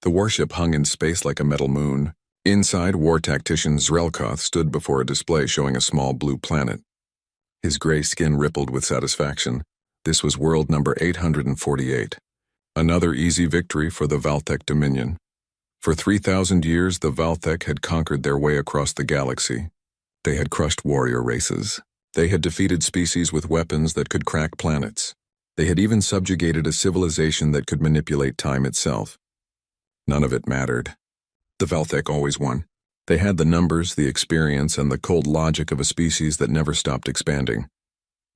The warship hung in space like a metal moon. Inside, war tactician Zrelkoth stood before a display showing a small blue planet. His gray skin rippled with satisfaction. This was world number 848. Another easy victory for the Valtech Dominion. For 3,000 years, the Valtech had conquered their way across the galaxy. They had crushed warrior races. They had defeated species with weapons that could crack planets. They had even subjugated a civilization that could manipulate time itself. None of it mattered. The Valtech always won. They had the numbers, the experience, and the cold logic of a species that never stopped expanding.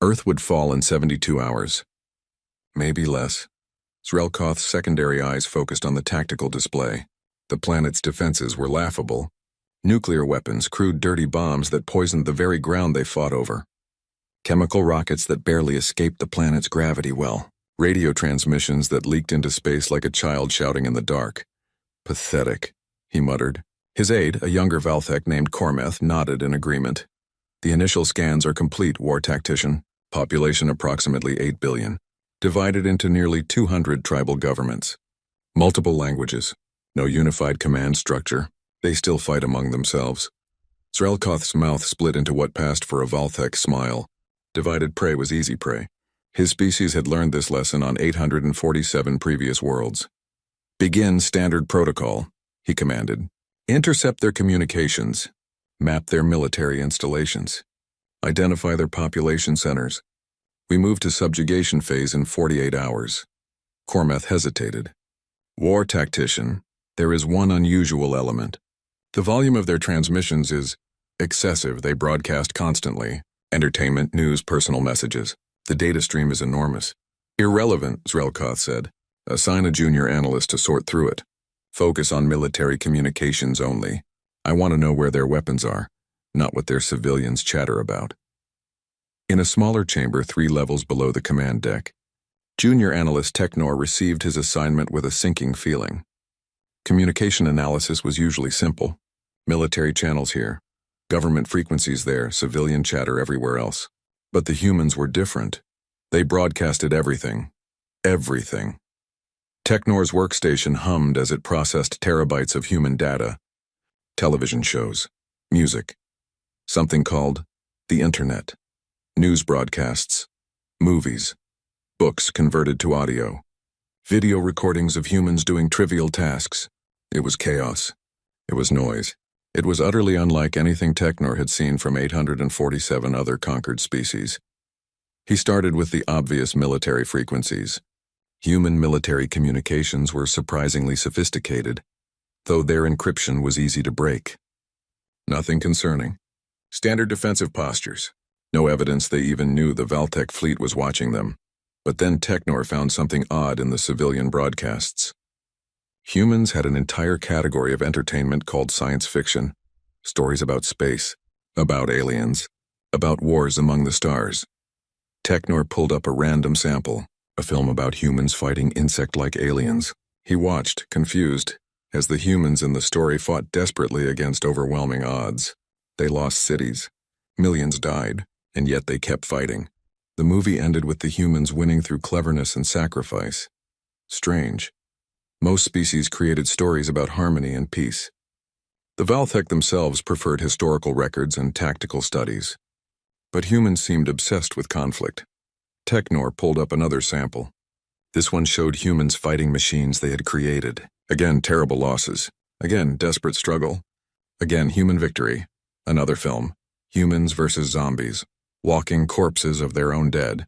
Earth would fall in 72 hours. Maybe less. Zrelkoth's secondary eyes focused on the tactical display. The planet's defenses were laughable. Nuclear weapons, crude dirty bombs that poisoned the very ground they fought over. Chemical rockets that barely escaped the planet's gravity well. Radio transmissions that leaked into space like a child shouting in the dark. Pathetic, he muttered. His aide, a younger Valtech named Cormeth, nodded in agreement. The initial scans are complete, war tactician. Population approximately 8 billion. Divided into nearly 200 tribal governments. Multiple languages. No unified command structure. They still fight among themselves. Zrelkoth's mouth split into what passed for a Valtech smile. Divided prey was easy prey. His species had learned this lesson on 847 previous worlds. Begin standard protocol, he commanded. Intercept their communications. Map their military installations. Identify their population centers. We move to subjugation phase in 48 hours. Cormeth hesitated. War tactician, there is one unusual element. The volume of their transmissions is excessive. They broadcast constantly. Entertainment, news, personal messages. The data stream is enormous. Irrelevant, Zrelkoth said. Assign a junior analyst to sort through it. Focus on military communications only. I want to know where their weapons are, not what their civilians chatter about. In a smaller chamber 3 levels below the command deck, junior analyst Technor received his assignment with a sinking feeling. Communication analysis was usually simple. Military channels here, government frequencies there, civilian chatter everywhere else. But the humans were different. They broadcasted everything. Everything. Technor's workstation hummed as it processed terabytes of human data. Television shows, music, something called the Internet, news broadcasts, movies, books converted to audio, video recordings of humans doing trivial tasks. It was chaos. It was noise. It was utterly unlike anything Technor had seen from 847 other conquered species. He started with the obvious military frequencies. Human military communications were surprisingly sophisticated, though their encryption was easy to break. Nothing concerning. Standard defensive postures. No evidence they even knew the Valtech fleet was watching them. But then Technor found something odd in the civilian broadcasts. Humans had an entire category of entertainment called science fiction. Stories about space, about aliens, about wars among the stars. Technor pulled up a random sample, a film about humans fighting insect-like aliens. He watched, confused, as the humans in the story fought desperately against overwhelming odds. They lost cities. Millions died, and yet they kept fighting. The movie ended with the humans winning through cleverness and sacrifice. Strange. Most species created stories about harmony and peace. The Valtech themselves preferred historical records and tactical studies. But humans seemed obsessed with conflict. Technor pulled up another sample. This one showed humans fighting machines they had created. Again, terrible losses. Again, desperate struggle. Again, human victory. Another film. Humans versus zombies. Walking corpses of their own dead.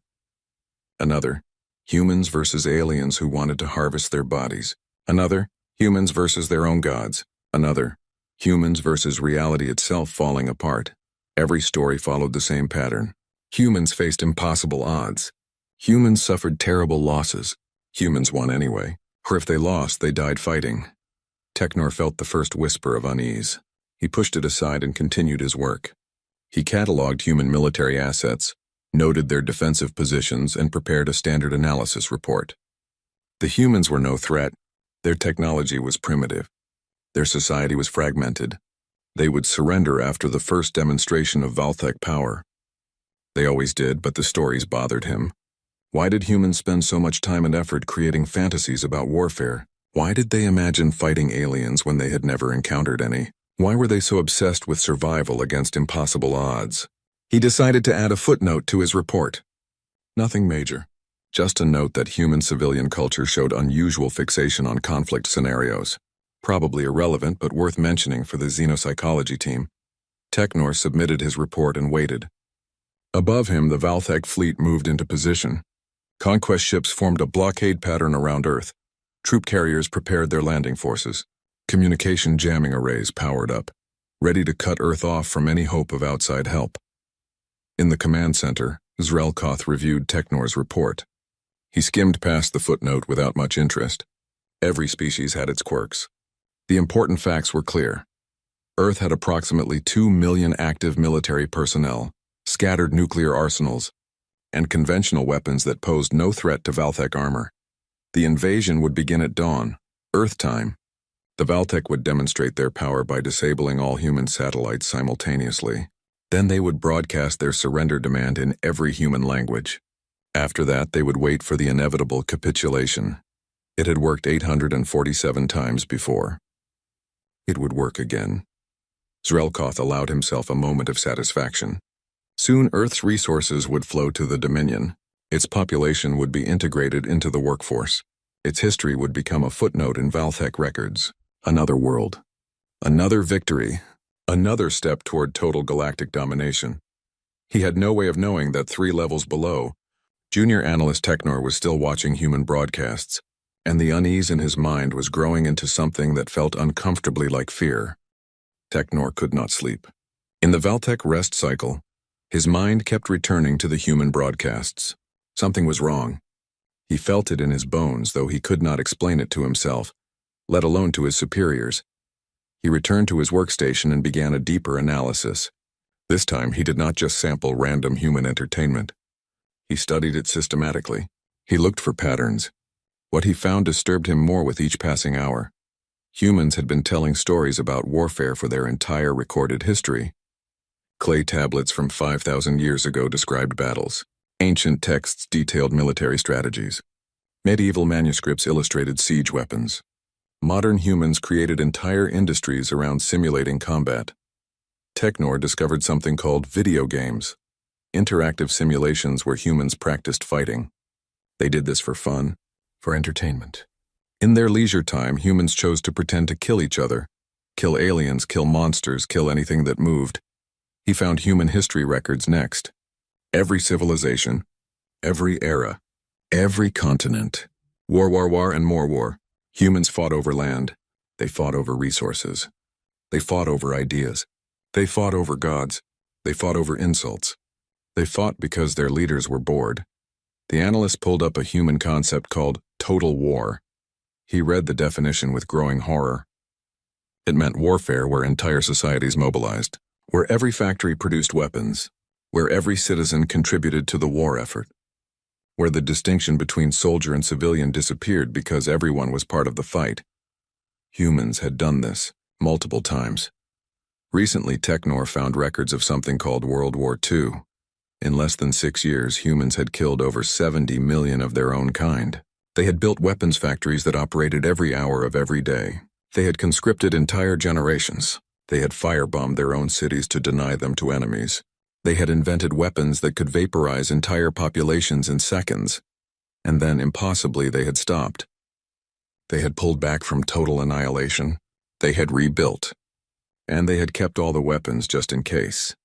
Another. Humans versus aliens who wanted to harvest their bodies. Another. Humans versus their own gods. Another. Humans versus reality itself falling apart. Every story followed the same pattern. Humans faced impossible odds. Humans suffered terrible losses. Humans won anyway, or if they lost, they died fighting. Technor felt the first whisper of unease. He pushed it aside and continued his work. He cataloged human military assets, noted their defensive positions, and prepared a standard analysis report. The humans were no threat. Their technology was primitive. Their society was fragmented. They would surrender after the first demonstration of Valtech power. They always did, but the stories bothered him. Why did humans spend so much time and effort creating fantasies about warfare? Why did they imagine fighting aliens when they had never encountered any? Why were they so obsessed with survival against impossible odds? He decided to add a footnote to his report. Nothing major. Just a note that human civilian culture showed unusual fixation on conflict scenarios. Probably irrelevant, but worth mentioning for the xenopsychology team. Technor submitted his report and waited. Above him, the valc fleet moved into position. Conquest ships formed a blockade pattern around Earth. Troop carriers prepared their landing forces. Communication jamming arrays powered up, ready to cut Earth off from any hope of outside help. In the command center, Zrelkoth reviewed Technor's report. He skimmed past the footnote without much interest. Every species had its quirks. The important facts were clear. Earth had approximately 2 million active military personnel, scattered nuclear arsenals, and conventional weapons that posed no threat to valc armor. The invasion would begin at dawn, Earth time. The valc would demonstrate their power by disabling all human satellites simultaneously. Then they would broadcast their surrender demand in every human language. After that, they would wait for the inevitable capitulation. It had worked 847 times before. It would work again. Zrelkoth allowed himself a moment of satisfaction. Soon Earth's resources would flow to the Dominion. Its population would be integrated into the workforce. Its history would become a footnote in valc records. Another world. Another victory. Another step toward total galactic domination. He had no way of knowing that 3 levels below, junior analyst Technor was still watching human broadcasts, and the unease in his mind was growing into something that felt uncomfortably like fear. Technor could not sleep. In the valc rest cycle, his mind kept returning to the human broadcasts. Something was wrong. He felt it in his bones, though he could not explain it to himself, let alone to his superiors. He returned to his workstation and began a deeper analysis. This time, he did not just sample random human entertainment. He studied it systematically. He looked for patterns. What he found disturbed him more with each passing hour. Humans had been telling stories about warfare for their entire recorded history. Clay tablets from 5,000 years ago described battles. Ancient texts detailed military strategies. Medieval manuscripts illustrated siege weapons. Modern humans created entire industries around simulating combat. Technor discovered something called video games, interactive simulations where humans practiced fighting. They did this for fun, for entertainment. In their leisure time, humans chose to pretend to kill each other, kill aliens, kill monsters, kill anything that moved. He found human history records next. Every civilization, every era, every continent. War, and more war. Humans fought over land. They fought over resources. They fought over ideas. They fought over gods. They fought over insults. They fought because their leaders were bored. The analyst pulled up a human concept called total war. He read the definition with growing horror. It meant warfare where entire societies mobilized, where every factory produced weapons, where every citizen contributed to the war effort, where the distinction between soldier and civilian disappeared because everyone was part of the fight. Humans had done this multiple times. Recently, Technor found records of something called World War II. In less than 6 years, humans had killed over 70 million of their own kind. They had built weapons factories that operated every hour of every day. They had conscripted entire generations. They had firebombed their own cities to deny them to enemies. They had invented weapons that could vaporize entire populations in seconds. And then, impossibly, they had stopped. They had pulled back from total annihilation. They had rebuilt. And they had kept all the weapons just in case.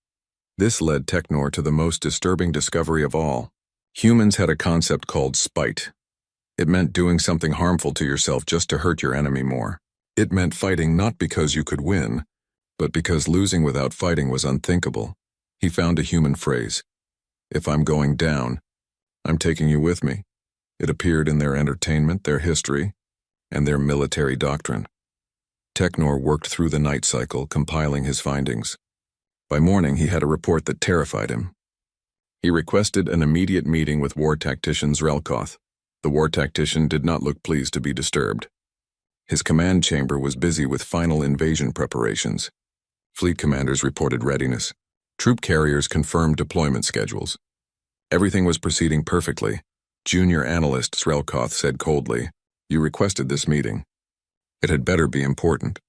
This led Technor to the most disturbing discovery of all. Humans had a concept called spite. It meant doing something harmful to yourself just to hurt your enemy more. It meant fighting not because you could win, but because losing without fighting was unthinkable. He found a human phrase. If I'm going down, I'm taking you with me. It appeared in their entertainment, their history, and their military doctrine. Technor worked through the night cycle, compiling his findings. By morning, he had a report that terrified him. He requested an immediate meeting with war tactician Zrelkoth. The war tactician did not look pleased to be disturbed. His command chamber was busy with final invasion preparations. Fleet commanders reported readiness. Troop carriers confirmed deployment schedules. Everything was proceeding perfectly. Junior analyst Zrelkoth said coldly, "You requested this meeting. It had better be important.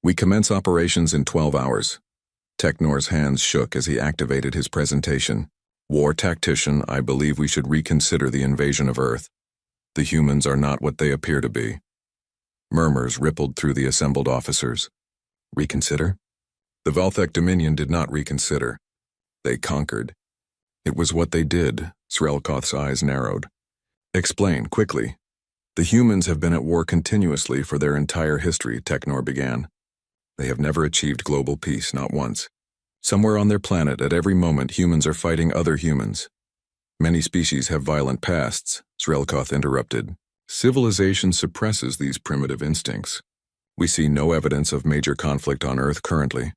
We commence operations in 12 hours. Technor's hands shook as he activated his presentation. War tactician, I believe we should reconsider the invasion of Earth. The humans are not what they appear to be. Murmurs rippled through the assembled officers. Reconsider? The Valthek Dominion did not reconsider. They conquered. It was what they did. Srelkoth's eyes narrowed. Explain, quickly. The humans have been at war continuously for their entire history, Technor began. They have never achieved global peace, not once. Somewhere on their planet, at every moment, humans are fighting other humans. Many species have violent pasts, Srelkoth interrupted. Civilization suppresses these primitive instincts. We see no evidence of major conflict on Earth currently.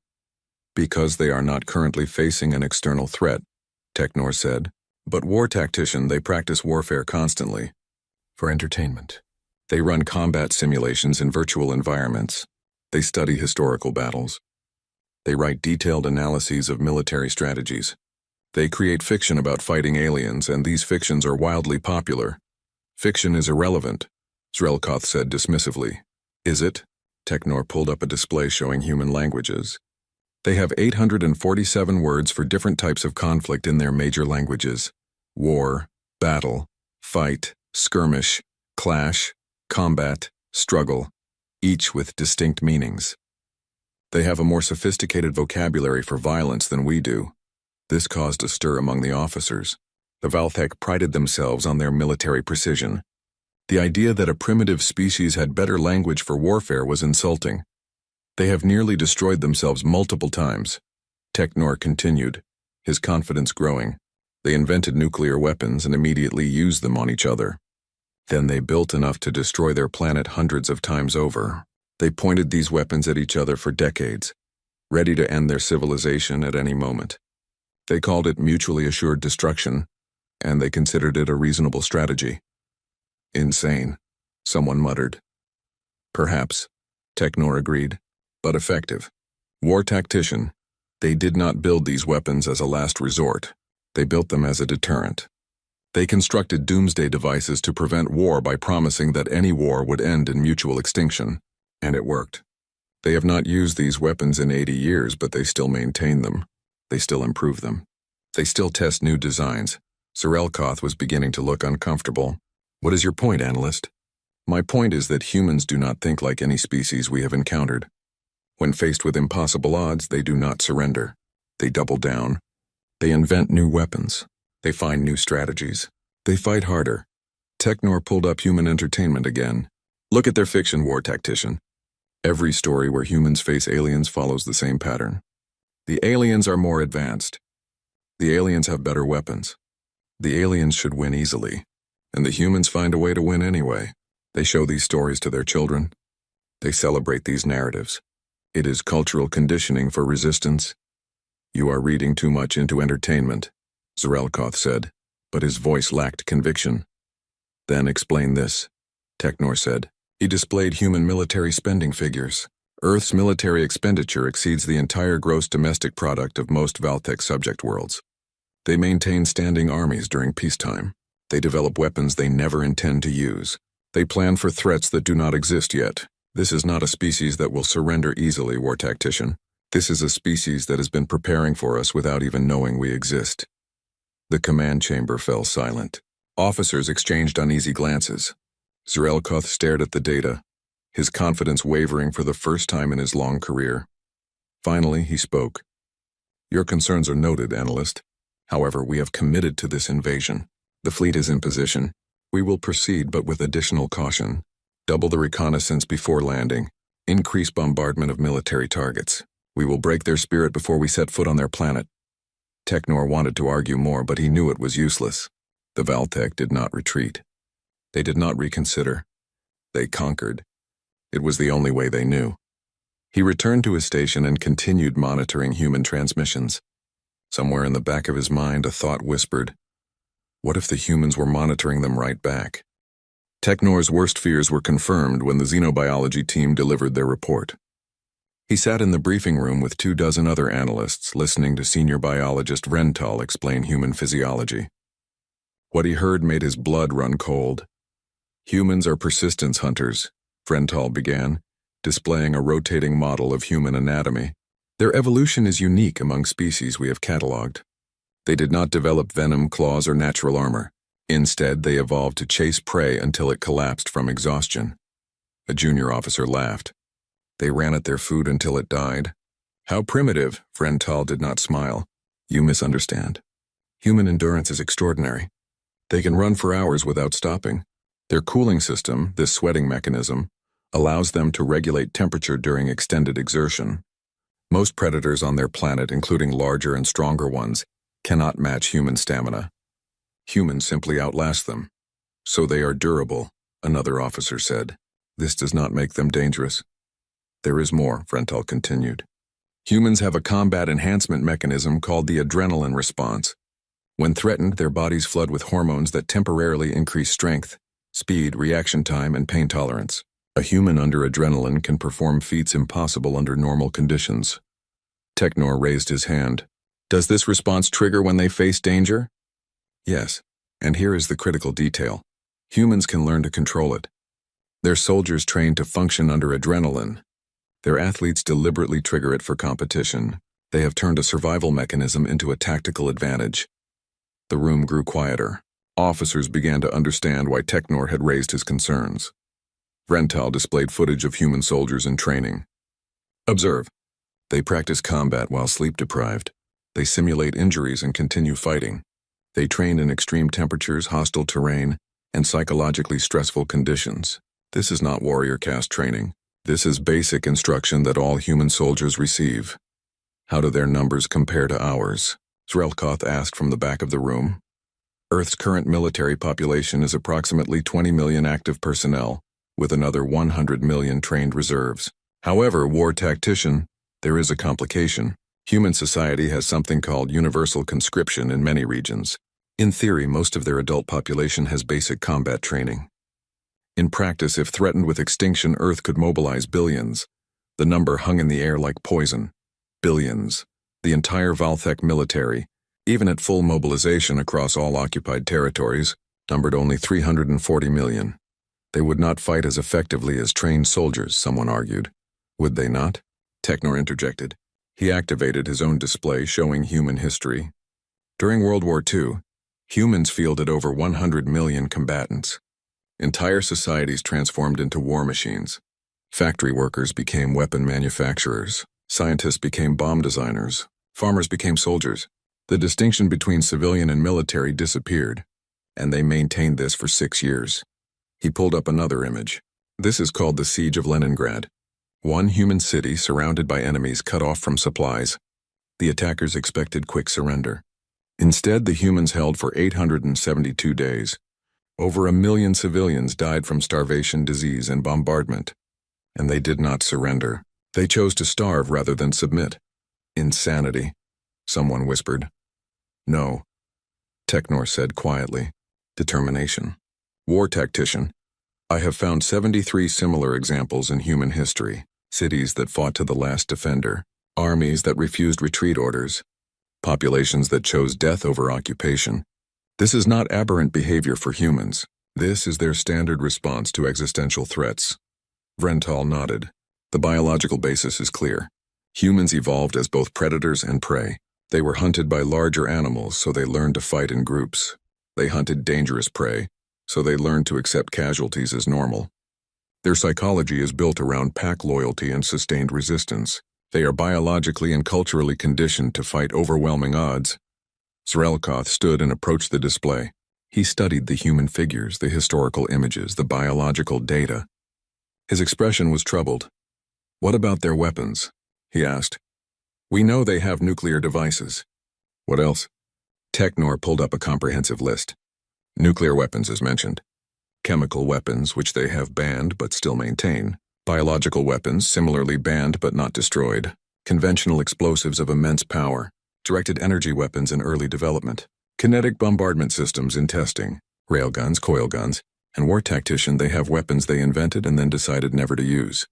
Because they are not currently facing an external threat, Technor said. But war tactician, they practice warfare constantly. For entertainment. They run combat simulations in virtual environments. They study historical battles. They write detailed analyses of military strategies. They create fiction about fighting aliens, and these fictions are wildly popular. Fiction is irrelevant, Srelkoth said dismissively. Is it? Technor pulled up a display showing human languages. They have 847 words for different types of conflict in their major languages. War, battle, fight, skirmish, clash, combat, struggle, each with distinct meanings. They have a more sophisticated vocabulary for violence than we do. This caused a stir among the officers. The Valthek prided themselves on their military precision. The idea that a primitive species had better language for warfare was insulting. They have nearly destroyed themselves multiple times. Technor continued, his confidence growing. They invented nuclear weapons and immediately used them on each other. Then they built enough to destroy their planet hundreds of times over. They pointed these weapons at each other for decades, ready to end their civilization at any moment. They called it mutually assured destruction, and they considered it a reasonable strategy. Insane, someone muttered. Perhaps, Technor agreed, but effective. War tactician, they did not build these weapons as a last resort. They built them as a deterrent. They constructed doomsday devices to prevent war by promising that any war would end in mutual extinction. And it worked. They have not used these weapons in 80 years, but they still maintain them. They still improve them. They still test new designs. Srelkoth was beginning to look uncomfortable. What is your point, analyst? My point is that humans do not think like any species we have encountered. When faced with impossible odds, they do not surrender. They double down. They invent new weapons. They find new strategies. They fight harder. Technor pulled up human entertainment again. Look at their fiction, war tactician. Every story where humans face aliens follows the same pattern. The aliens are more advanced. The aliens have better weapons. The aliens should win easily, and the humans find a way to win anyway. They show these stories to their children. They celebrate these narratives. It is cultural conditioning for resistance. You are reading too much into entertainment, Srelkoth said, but his voice lacked conviction. Then explain this, Technor said. He displayed human military spending figures. Earth's military expenditure exceeds the entire gross domestic product of most Valthek subject worlds. They maintain standing armies during peacetime. They develop weapons they never intend to use. They plan for threats that do not exist yet. This is not a species that will surrender easily, war tactician. This is a species that has been preparing for us without even knowing we exist. The command chamber fell silent. Officers exchanged uneasy glances. Srelkoth stared at the data, his confidence wavering for the first time in his long career. Finally, he spoke. Your concerns are noted, analyst. However, we have committed to this invasion. The fleet is in position. We will proceed, but with additional caution. Double the reconnaissance before landing. Increase bombardment of military targets. We will break their spirit before we set foot on their planet. Technor wanted to argue more, but he knew it was useless. The Valthek did not retreat. They did not reconsider. They conquered. It was the only way they knew. He returned to his station and continued monitoring human transmissions. Somewhere in the back of his mind, a thought whispered, what if the humans were monitoring them right back? Technor's worst fears were confirmed when the xenobiology team delivered their report. He sat in the briefing room with 24 other analysts, listening to senior biologist Rental explain human physiology. What he heard made his blood run cold. Humans are persistence hunters, Rental began. displaying a rotating model of human anatomy. Their evolution is unique among species we have catalogued. They did not develop venom, claws, or natural armor. Instead, they evolved to chase prey until it collapsed from exhaustion. A junior officer laughed. They ran at their food until it died. How primitive, Vrental did not smile. You misunderstand. Human endurance is extraordinary. They can run for hours without stopping. Their cooling system, this sweating mechanism, allows them to regulate temperature during extended exertion. Most predators on their planet, including larger and stronger ones, cannot match human stamina. Humans simply outlast them. So they are durable, another officer said. This does not make them dangerous. There is more, Vrental continued. Humans have a combat enhancement mechanism called the adrenaline response. When threatened, their bodies flood with hormones that temporarily increase strength, speed, reaction time, and pain tolerance. A human under adrenaline can perform feats impossible under normal conditions. Technor raised his hand. Does this response trigger when they face danger? Yes, and here is the critical detail. Humans can learn to control it. Their soldiers train to function under adrenaline. Their athletes deliberately trigger it for competition. They have turned a survival mechanism into a tactical advantage. The room grew quieter. Officers began to understand why Technor had raised his concerns. Vrental displayed footage of human soldiers in training. Observe. They practice combat while sleep-deprived. They simulate injuries and continue fighting. They train in extreme temperatures, hostile terrain, and psychologically stressful conditions. This is not warrior caste training. This is basic instruction that all human soldiers receive. How do their numbers compare to ours? Zrelkoth asked from the back of the room. Earth's current military population is approximately 20 million active personnel, with another 100 million trained reserves. However, war tactician, there is a complication. Human society has something called universal conscription in many regions. In theory, most of their adult population has basic combat training. In practice, if threatened with extinction, Earth could mobilize billions. The number hung in the air like poison. Billions. The entire valc military, even at full mobilization across all occupied territories, numbered only 340 million. They would not fight as effectively as trained soldiers, someone argued. Would they not? Technor interjected. He activated his own display showing human history. During World War II, humans fielded over 100 million combatants. Entire societies transformed into war machines. Factory workers became weapon manufacturers. Scientists became bomb designers. Farmers became soldiers. The distinction between civilian and military disappeared, and they maintained this for 6 years. He pulled up another image. This is called the Siege of Leningrad. One human city surrounded by enemies cut off from supplies. The attackers expected quick surrender. Instead, the humans held for 872 days. Over 1 million civilians died from starvation, disease, and bombardment. And they did not surrender. They chose to starve rather than submit. Insanity, someone whispered. No, Technor said quietly. Determination. War tactician. I have found 73 similar examples in human history. Cities that fought to the last defender. Armies that refused retreat orders. Populations that chose death over occupation. This is not aberrant behavior for humans. This is their standard response to existential threats. Vrental nodded. The biological basis is clear. Humans evolved as both predators and prey. They were hunted by larger animals, so they learned to fight in groups. They hunted dangerous prey, so they learned to accept casualties as normal. Their psychology is built around pack loyalty and sustained resistance. They are biologically and culturally conditioned to fight overwhelming odds. Zrelkoth stood and approached the display. He studied the human figures, the historical images, the biological data. His expression was troubled. What about their weapons? He asked. We know they have nuclear devices. What else? Technor pulled up a comprehensive list. Nuclear weapons is mentioned. Chemical weapons, which they have banned but still maintain. Biological weapons, similarly banned but not destroyed. Conventional explosives of immense power. Directed energy weapons in early development. Kinetic bombardment systems in testing. Railguns, coil guns, and war tactician, they have weapons they invented and then decided never to use.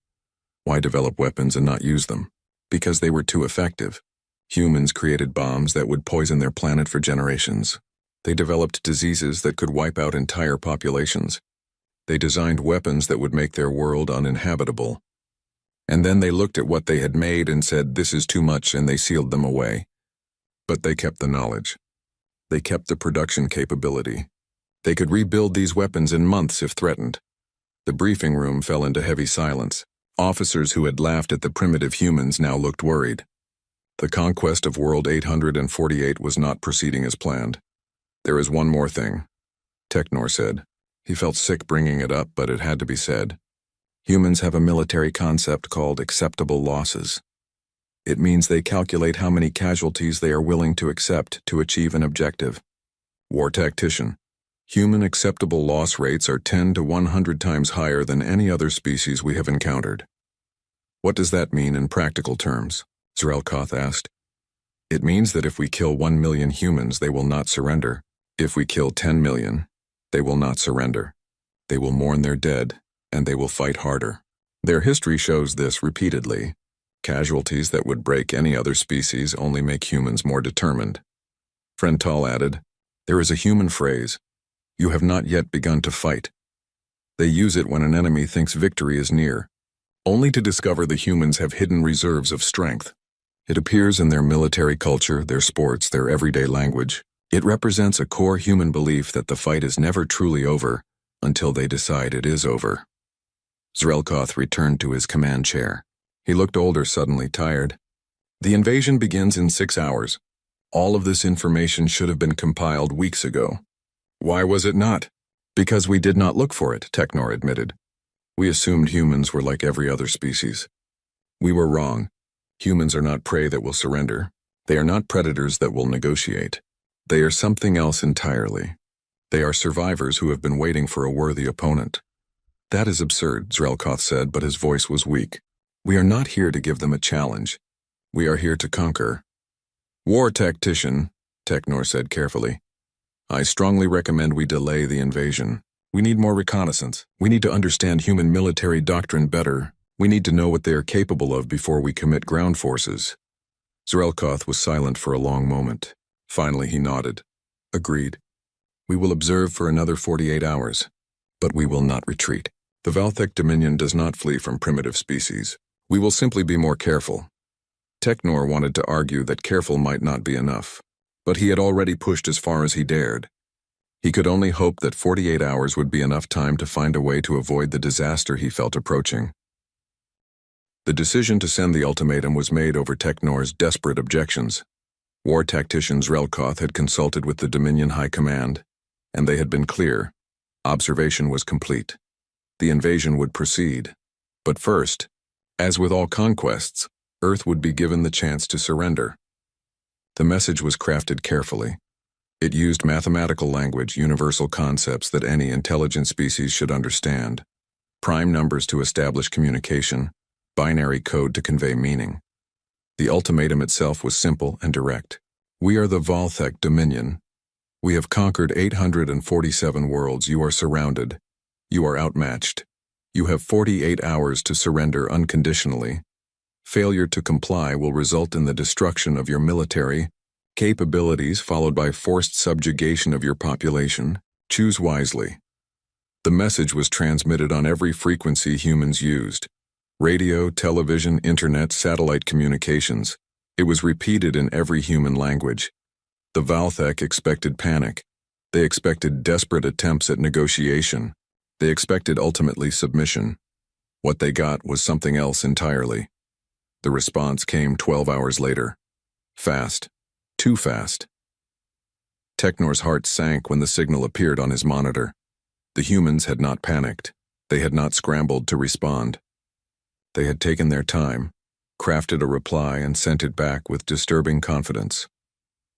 Why develop weapons and not use them? Because they were too effective. Humans created bombs that would poison their planet for generations. They developed diseases that could wipe out entire populations. They designed weapons that would make their world uninhabitable. And then they looked at what they had made and said, "This is too much," and they sealed them away. But they kept the knowledge. They kept the production capability. They could rebuild these weapons in months if threatened. The briefing room fell into heavy silence. Officers who had laughed at the primitive humans now looked worried. The conquest of World 848 was not proceeding as planned. "There is one more thing," Technor said. He felt sick bringing it up, but it had to be said. Humans have a military concept called acceptable losses. It means they calculate how many casualties they are willing to accept to achieve an objective. War tactician. Human acceptable loss rates are 10 to 100 times higher than any other species we have encountered. "What does that mean in practical terms?" Zrelkoth asked. "It means that if we kill 1 million humans, they will not surrender. If we kill 10 million, they will not surrender. They will mourn their dead, and they will fight harder. Their history shows this repeatedly. Casualties that would break any other species only make humans more determined." Frental added, "There is a human phrase, 'You have not yet begun to fight.' They use it when an enemy thinks victory is near, only to discover the humans have hidden reserves of strength. It appears in their military culture, their sports, their everyday language. It represents a core human belief that the fight is never truly over until they decide it is over." Zrelkoth returned to his command chair. He looked older, suddenly tired. "The invasion begins in 6 hours. All of this information should have been compiled weeks ago." "Why was it not?" "Because we did not look for it," Technor admitted. "We assumed humans were like every other species. We were wrong. Humans are not prey that will surrender. They are not predators that will negotiate. They are something else entirely. They are survivors who have been waiting for a worthy opponent." "That is absurd," Zrelkoth said, but his voice was weak. "We are not here to give them a challenge. We are here to conquer." "War tactician," Technor said carefully. "I strongly recommend we delay the invasion. We need more reconnaissance. We need to understand human military doctrine better. We need to know what they are capable of before we commit ground forces." Zrelkoth was silent for a long moment. Finally he nodded. "Agreed. We will observe for another 48 hours. But we will not retreat. The Valthek Dominion does not flee from primitive species. We will simply be more careful." Technor wanted to argue that careful might not be enough, but he had already pushed as far as he dared. He could only hope that 48 hours would be enough time to find a way to avoid the disaster he felt approaching. The decision to send the ultimatum was made over Technor's desperate objections. War tactician Zrelkoth had consulted with the Dominion High Command, and they had been clear. Observation was complete. The invasion would proceed. But first, as with all conquests, Earth would be given the chance to surrender. The message was crafted carefully. It used mathematical language, universal concepts that any intelligent species should understand, prime numbers to establish communication, binary code to convey meaning. The ultimatum itself was simple and direct. "We are the Valthek Dominion. We have conquered 847 worlds. You are surrounded. You are outmatched. You have 48 hours to surrender unconditionally. Failure to comply will result in the destruction of your military capabilities followed by forced subjugation of your population. Choose wisely." The message was transmitted on every frequency humans used. Radio, television, internet, satellite communications. It was repeated in every human language. The Valthek expected panic. They expected desperate attempts at negotiation. They expected ultimately submission. What they got was something else entirely. The response came 12 hours later. Fast. Too fast. Technor's heart sank when the signal appeared on his monitor. The humans had not panicked. They had not scrambled to respond. They had taken their time, crafted a reply, and sent it back with disturbing confidence.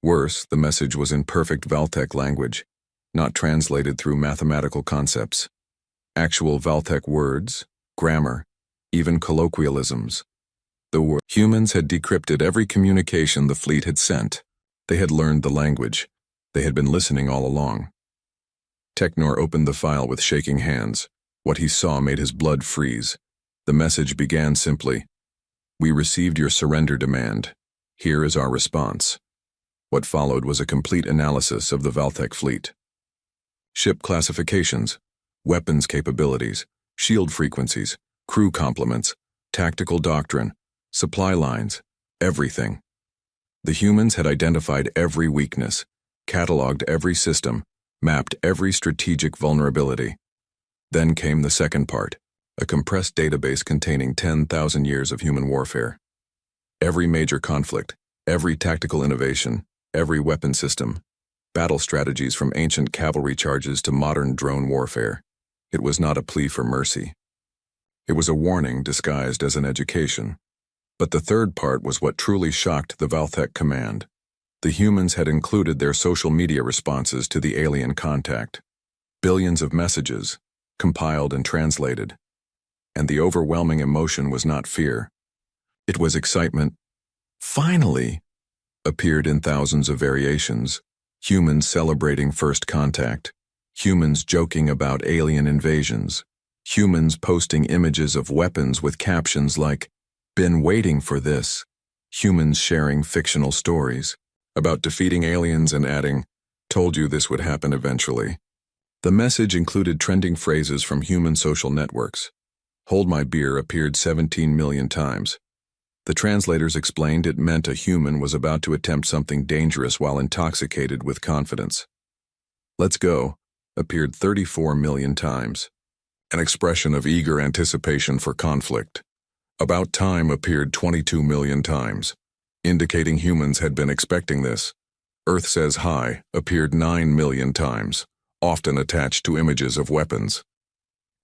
Worse, the message was in perfect Valthek language, not translated through mathematical concepts. Actual Valthek words, grammar, even colloquialisms. Humans had decrypted every communication the fleet had sent. They had learned the language. They had been listening all along. Technor opened the file with shaking hands. What he saw made his blood freeze. The message began simply, "We received your surrender demand. Here is our response." What followed was a complete analysis of the Valthek fleet. Ship classifications, weapons capabilities, shield frequencies, crew complements, Tactical doctrine, supply lines, everything. The humans had identified every weakness, cataloged every system, mapped every strategic vulnerability. Then came the second part, a compressed database containing 10,000 years of human warfare. Every major conflict, every tactical innovation, every weapon system, battle strategies from ancient cavalry charges to modern drone warfare. It was not a plea for mercy. It was a warning disguised as an education. But the third part was what truly shocked the valc command. The humans had included their social media responses to the alien contact. Billions of messages, compiled and translated. And the overwhelming emotion was not fear. It was excitement. Finally! Appeared in thousands of variations. Humans celebrating first contact. Humans joking about alien invasions. Humans posting images of weapons with captions like, "Been waiting for this." Humans sharing fictional stories about defeating aliens and adding, "Told you this would happen eventually." The message included trending phrases from human social networks. "Hold my beer" appeared 17 million times. The translators explained it meant a human was about to attempt something dangerous while intoxicated with confidence. "Let's go" appeared 34 million times. An expression of eager anticipation for conflict. "About time" appeared 22 million times, indicating humans had been expecting this. "Earth says hi" appeared 9 million times, often attached to images of weapons.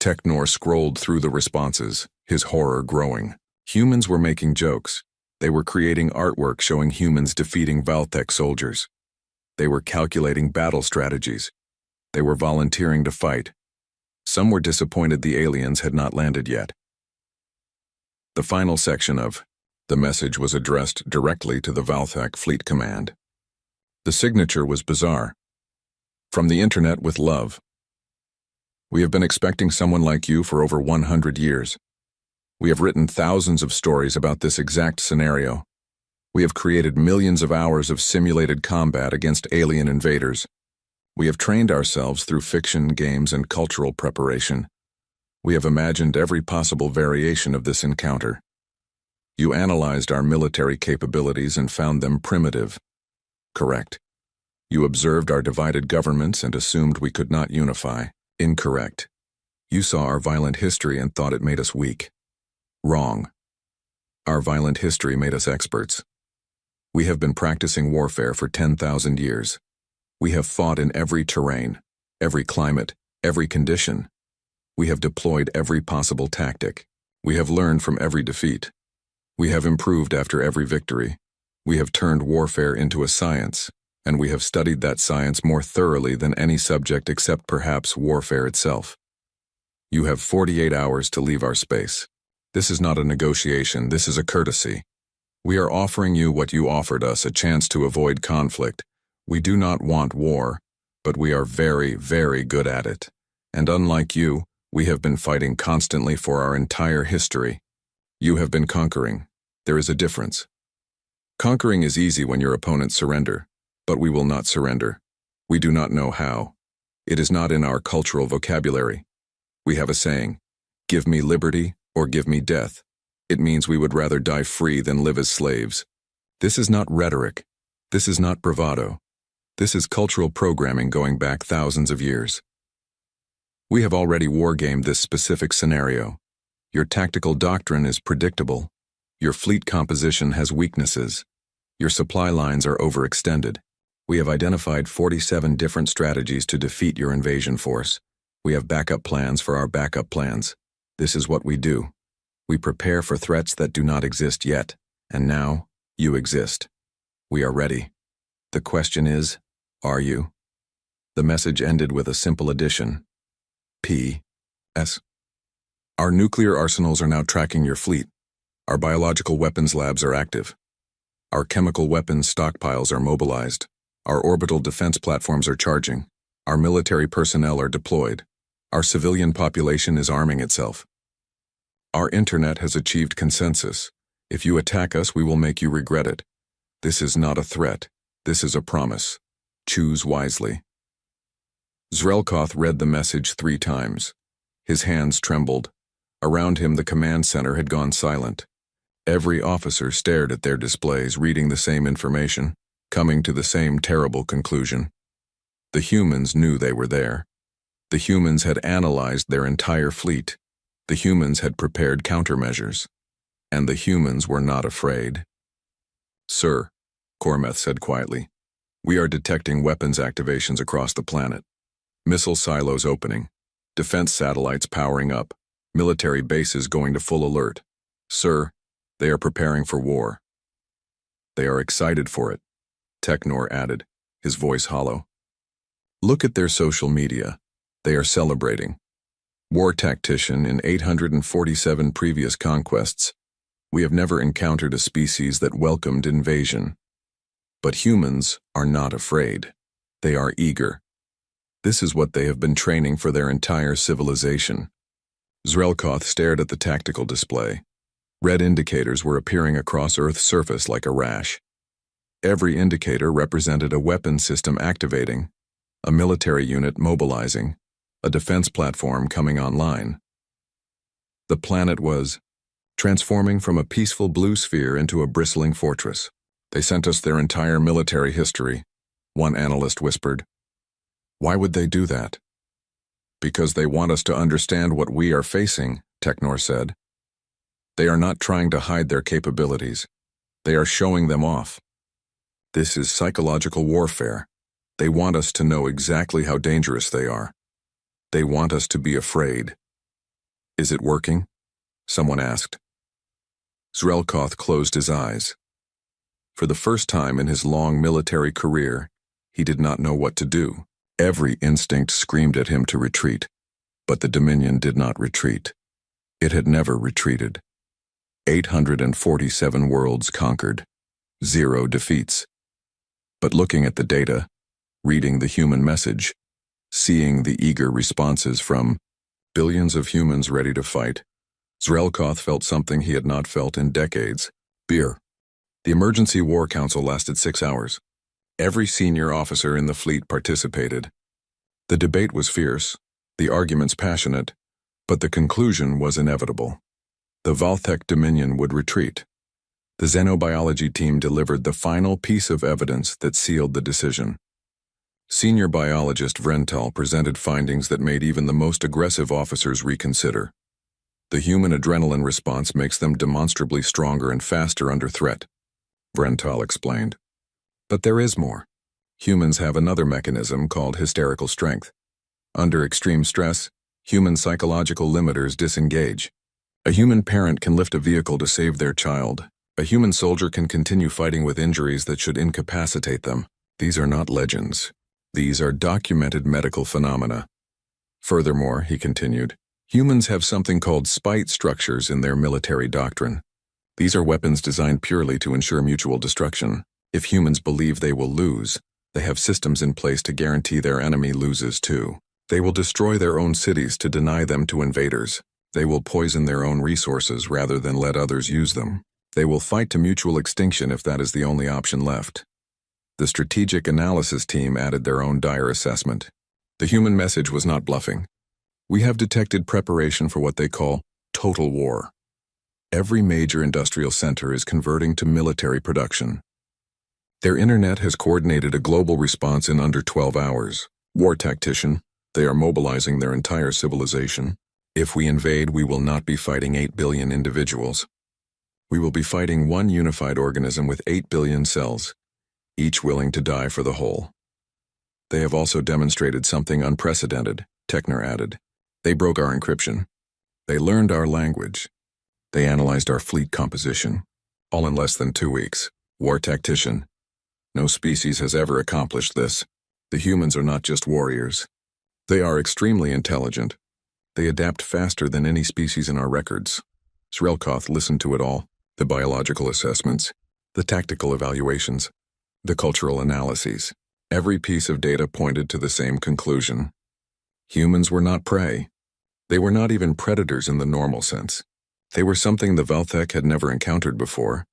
Technor scrolled through the responses, his horror growing. Humans were making jokes. They were creating artwork showing humans defeating valc soldiers. They were calculating battle strategies. They were volunteering to fight. Some were disappointed the aliens had not landed yet. The final section of the message was addressed directly to the valc Fleet Command. The signature was bizarre. "From the internet with love. We have been expecting someone like you for over 100 years. We have written thousands of stories about this exact scenario. We have created millions of hours of simulated combat against alien invaders. We have trained ourselves through fiction, games, and cultural preparation. We have imagined every possible variation of this encounter. You analyzed our military capabilities and found them primitive. Correct. You observed our divided governments and assumed we could not unify. Incorrect. You saw our violent history and thought it made us weak. Wrong. Our violent history made us experts. We have been practicing warfare for 10,000 years. We have fought in every terrain, every climate, every condition. We have deployed every possible tactic. We have learned from every defeat. We have improved after every victory. We have turned warfare into a science, and we have studied that science more thoroughly than any subject except perhaps warfare itself. You have 48 hours to leave our space. This is not a negotiation, this is a courtesy. We are offering you what you offered us, a chance to avoid conflict. We do not want war, but we are very, very good at it. And unlike you, we have been fighting constantly for our entire history. You have been conquering. There is a difference. Conquering is easy when your opponents surrender, but we will not surrender. We do not know how. It is not in our cultural vocabulary. We have a saying, "Give me liberty or give me death." It means we would rather die free than live as slaves. This is not rhetoric. This is not bravado. This is cultural programming going back thousands of years. We have already wargamed this specific scenario. Your tactical doctrine is predictable. Your fleet composition has weaknesses. Your supply lines are overextended. We have identified 47 different strategies to defeat your invasion force. We have backup plans for our backup plans. This is what we do. We prepare for threats that do not exist yet, and now, you exist. We are ready. The question is, are you? The message ended with a simple addition. P.S. Our nuclear arsenals are now tracking your fleet. Our biological weapons labs are active. Our chemical weapons stockpiles are mobilized. Our orbital defense platforms are charging. Our military personnel are deployed. Our civilian population is arming itself. Our internet has achieved consensus. If you attack us, we will make you regret it. This is not a threat. This is a promise. Choose wisely. Zrelkoth read the message 3 times. His hands trembled. Around him, the command center had gone silent. Every officer stared at their displays, reading the same information, coming to the same terrible conclusion. The humans knew they were there. The humans had analyzed their entire fleet. The humans had prepared countermeasures. And the humans were not afraid. "Sir," Cormeth said quietly, "we are detecting weapons activations across the planet. Missile silos opening. Defense satellites powering up. Military bases going to full alert. Sir, they are preparing for war." "They are excited for it," Technor added, his voice hollow. "Look at their social media. They are celebrating. War tactician in 847 previous conquests. We have never encountered a species that welcomed invasion. But humans are not afraid. They are eager. This is what they have been training for their entire civilization." Zrelkoth stared at the tactical display. Red indicators were appearing across Earth's surface like a rash. Every indicator represented a weapon system activating, a military unit mobilizing, a defense platform coming online. The planet was transforming from a peaceful blue sphere into a bristling fortress. "They sent us their entire military history," one analyst whispered. "Why would they do that?" "Because they want us to understand what we are facing," Technor said. "They are not trying to hide their capabilities. They are showing them off. This is psychological warfare. They want us to know exactly how dangerous they are. They want us to be afraid." "Is it working?" someone asked. Zrelkoth closed his eyes. For the first time in his long military career, he did not know what to do. Every instinct screamed at him to retreat, but the Dominion did not retreat. It had never retreated. 847 worlds conquered, 0 defeats. But looking at the data, reading the human message, seeing the eager responses from billions of humans ready to fight, Zrelkoth felt something he had not felt in decades: fear. The Emergency War Council lasted 6 hours. Every senior officer in the fleet participated. The debate was fierce, the arguments passionate, but the conclusion was inevitable. The Valtech Dominion would retreat. The xenobiology team delivered the final piece of evidence that sealed the decision. Senior biologist Vrental presented findings that made even the most aggressive officers reconsider. The human adrenaline response makes them demonstrably stronger and faster under threat, Vrental explained. But there is more. Humans have another mechanism called hysterical strength. Under extreme stress, human psychological limiters disengage. A human parent can lift a vehicle to save their child. A human soldier can continue fighting with injuries that should incapacitate them. These are not legends. These are documented medical phenomena. Furthermore, he continued, humans have something called spite structures in their military doctrine. These are weapons designed purely to ensure mutual destruction. If humans believe they will lose, they have systems in place to guarantee their enemy loses too. They will destroy their own cities to deny them to invaders. They will poison their own resources rather than let others use them. They will fight to mutual extinction if that is the only option left. The strategic analysis team added their own dire assessment. The human message was not bluffing. We have detected preparation for what they call total war. Every major industrial center is converting to military production. Their internet has coordinated a global response in under 12 hours. War tactician, they are mobilizing their entire civilization. If we invade, we will not be fighting 8 billion individuals. We will be fighting one unified organism with 8 billion cells, each willing to die for the whole. They have also demonstrated something unprecedented, Technor added. They broke our encryption. They learned our language. They analyzed our fleet composition, all in less than 2 weeks. War tactician. No species has ever accomplished this. The humans are not just warriors. They are extremely intelligent. They adapt faster than any species in our records. Zrelkoth listened to it all, the biological assessments, the tactical evaluations, the cultural analyses. Every piece of data pointed to the same conclusion. Humans were not prey. They were not even predators in the normal sense. They were something the Valtech had never encountered before.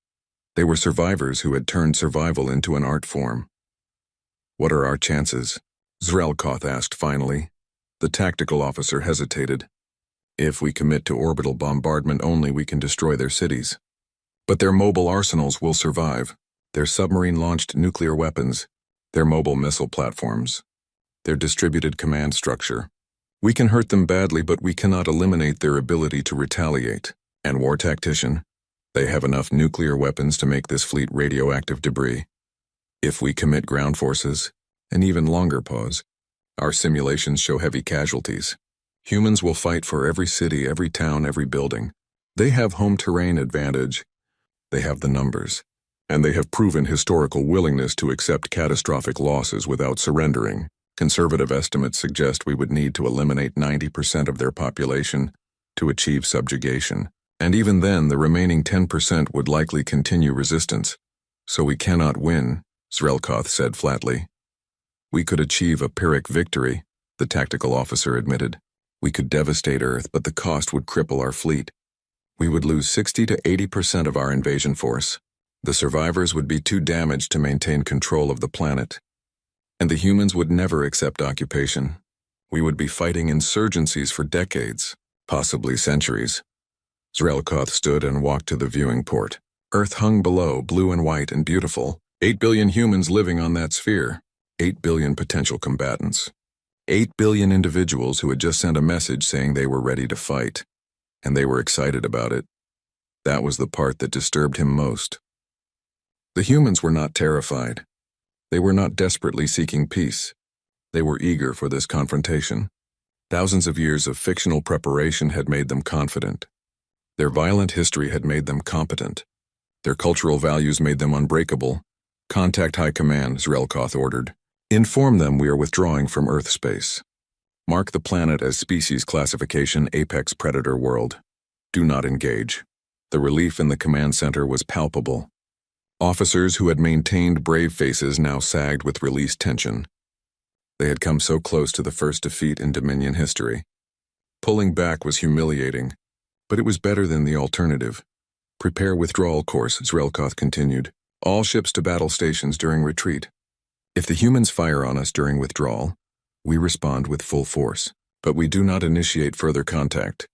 They were survivors who had turned survival into an art form. What are our chances? Zrelkoth asked finally. The tactical officer hesitated. If we commit to orbital bombardment only, we can destroy their cities. But their mobile arsenals will survive. Their submarine-launched nuclear weapons, their mobile missile platforms, their distributed command structure. We can hurt them badly, but we cannot eliminate their ability to retaliate. And war tactician, they have enough nuclear weapons to make this fleet radioactive debris. If we commit ground forces, an even longer pause, our simulations show heavy casualties. Humans will fight for every city, every town, every building. They have home terrain advantage. They have the numbers. And they have proven historical willingness to accept catastrophic losses without surrendering. Conservative estimates suggest we would need to eliminate 90% of their population to achieve subjugation. And even then, the remaining 10% would likely continue resistance. So we cannot win, Zrelkoth said flatly. We could achieve a Pyrrhic victory, the tactical officer admitted. We could devastate Earth, but the cost would cripple our fleet. We would lose 60 to 80% of our invasion force. The survivors would be too damaged to maintain control of the planet. And the humans would never accept occupation. We would be fighting insurgencies for decades, possibly centuries. Zrelkoth stood and walked to the viewing port. Earth hung below, blue and white and beautiful. 8 billion humans living on that sphere. 8 billion potential combatants. 8 billion individuals who had just sent a message saying they were ready to fight. And they were excited about it. That was the part that disturbed him most. The humans were not terrified. They were not desperately seeking peace. They were eager for this confrontation. Thousands of years of fictional preparation had made them confident. Their violent history had made them competent. Their cultural values made them unbreakable. Contact High Command, Zrelkoth ordered. Inform them we are withdrawing from Earth space. Mark the planet as species classification Apex Predator World. Do not engage. The relief in the command center was palpable. Officers who had maintained brave faces now sagged with released tension. They had come so close to the first defeat in Dominion history. Pulling back was humiliating, but it was better than the alternative. Prepare withdrawal course, Zrelkoth continued. All ships to battle stations during retreat. If the humans fire on us during withdrawal, we respond with full force, but we do not initiate further contact.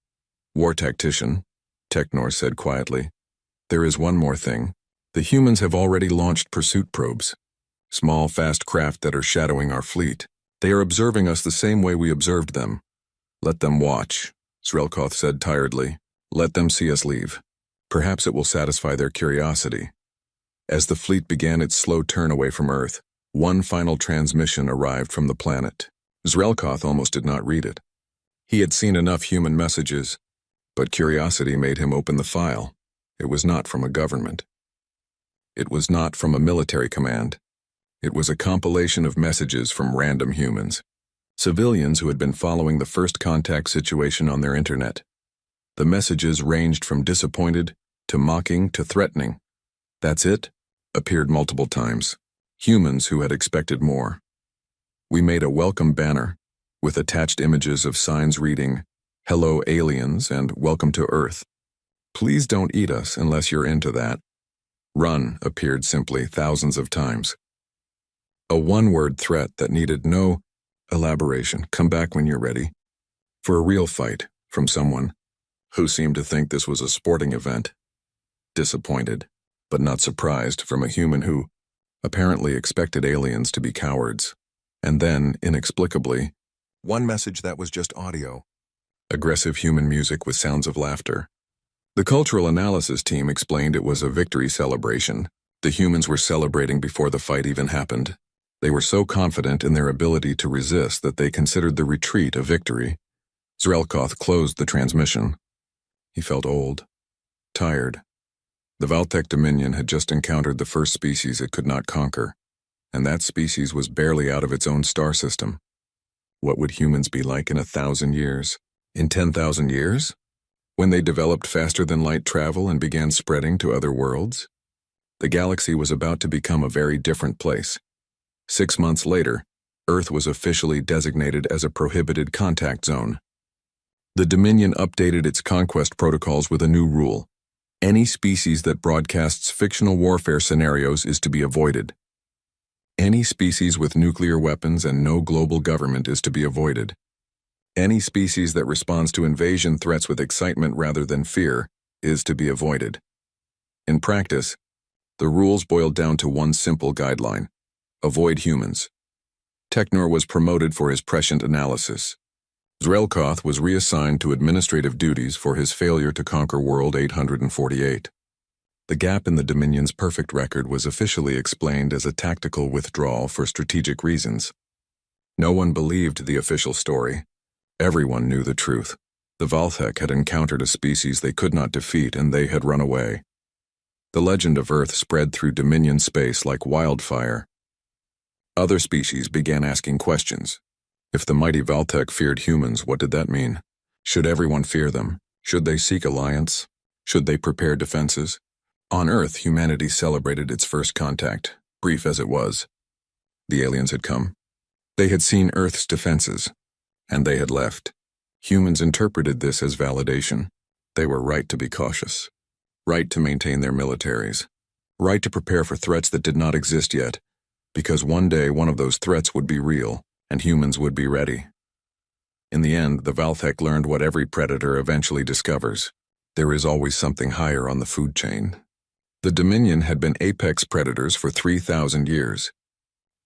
War tactician, Technor said quietly. There is one more thing. The humans have already launched pursuit probes. Small, fast craft that are shadowing our fleet. They are observing us the same way we observed them. Let them watch, Zrelkoth said tiredly. Let them see us leave. Perhaps it will satisfy their curiosity. As the fleet began its slow turn away from Earth, one final transmission arrived from the planet. Zrelkoth almost did not read it. He had seen enough human messages, but curiosity made him open the file. It was not from a government. It was not from a military command. It was a compilation of messages from random humans. Civilians who had been following the first contact situation on their internet. The messages ranged from disappointed to mocking to threatening. That's it appeared multiple times. Humans who had expected more. We made a welcome banner with attached images of signs reading, "Hello aliens" and "Welcome to Earth." Please don't eat us unless you're into that. "Run" appeared simply thousands of times. A one-word threat that needed no elaboration. Come back when you're ready. For a real fight from someone who seemed to think this was a sporting event. Disappointed, but not surprised, from a human who apparently expected aliens to be cowards. And then, inexplicably, one message that was just audio. Aggressive human music with sounds of laughter. The cultural analysis team explained it was a victory celebration. The humans were celebrating before the fight even happened. They were so confident in their ability to resist that they considered the retreat a victory. Zrelkoth closed the transmission. He felt old, tired. The Valtech Dominion had just encountered the first species it could not conquer, and that species was barely out of its own star system. What would humans be like in 1,000 years? In 10,000 years? When they developed faster-than-light travel and began spreading to other worlds? The galaxy was about to become a very different place. 6 months later, Earth was officially designated as a prohibited contact zone. The Dominion updated its conquest protocols with a new rule. Any species that broadcasts fictional warfare scenarios is to be avoided. Any species with nuclear weapons and no global government is to be avoided. Any species that responds to invasion threats with excitement rather than fear is to be avoided. In practice, the rules boiled down to one simple guideline: avoid humans. Technor was promoted for his prescient analysis. Zrelkoth was reassigned to administrative duties for his failure to conquer World 848. The gap in the Dominion's perfect record was officially explained as a tactical withdrawal for strategic reasons. No one believed the official story. Everyone knew the truth. The valc had encountered a species they could not defeat, and they had run away. The legend of Earth spread through Dominion space like wildfire. Other species began asking questions. If the mighty valc feared humans, what did that mean? Should everyone fear them? Should they seek alliance? Should they prepare defenses? On Earth, humanity celebrated its first contact, brief as it was. The aliens had come. They had seen Earth's defenses, and they had left. Humans interpreted this as validation. They were right to be cautious, right to maintain their militaries, right to prepare for threats that did not exist yet, because one day one of those threats would be real, and humans would be ready. In the end, the valc learned what every predator eventually discovers: there is always something higher on the food chain. The Dominion had been apex predators for 3,000 years,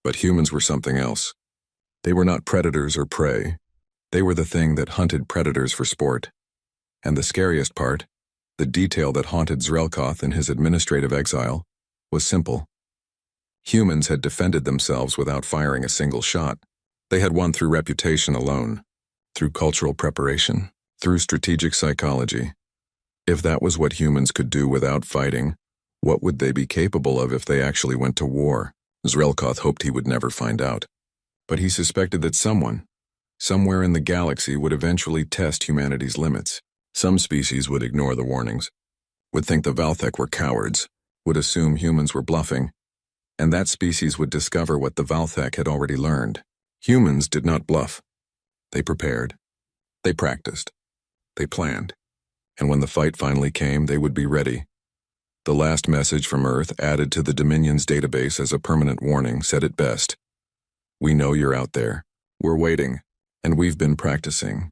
but humans were something else. They were not predators or prey. They were the thing that hunted predators for sport. And the scariest part, the detail that haunted Zrelkoth in his administrative exile, was simple. Humans had defended themselves without firing a single shot. They had won through reputation alone, through cultural preparation, through strategic psychology. If that was what humans could do without fighting, what would they be capable of if they actually went to war? Zrelkoth hoped he would never find out. But he suspected that someone, somewhere in the galaxy, would eventually test humanity's limits. Some species would ignore the warnings, would think the valc were cowards, would assume humans were bluffing, and that species would discover what the valc had already learned. Humans did not bluff. They prepared. They practiced. They planned. And when the fight finally came, they would be ready. The last message from Earth, added to the Dominion's database as a permanent warning, said it best: "We know you're out there. We're waiting, and we've been practicing."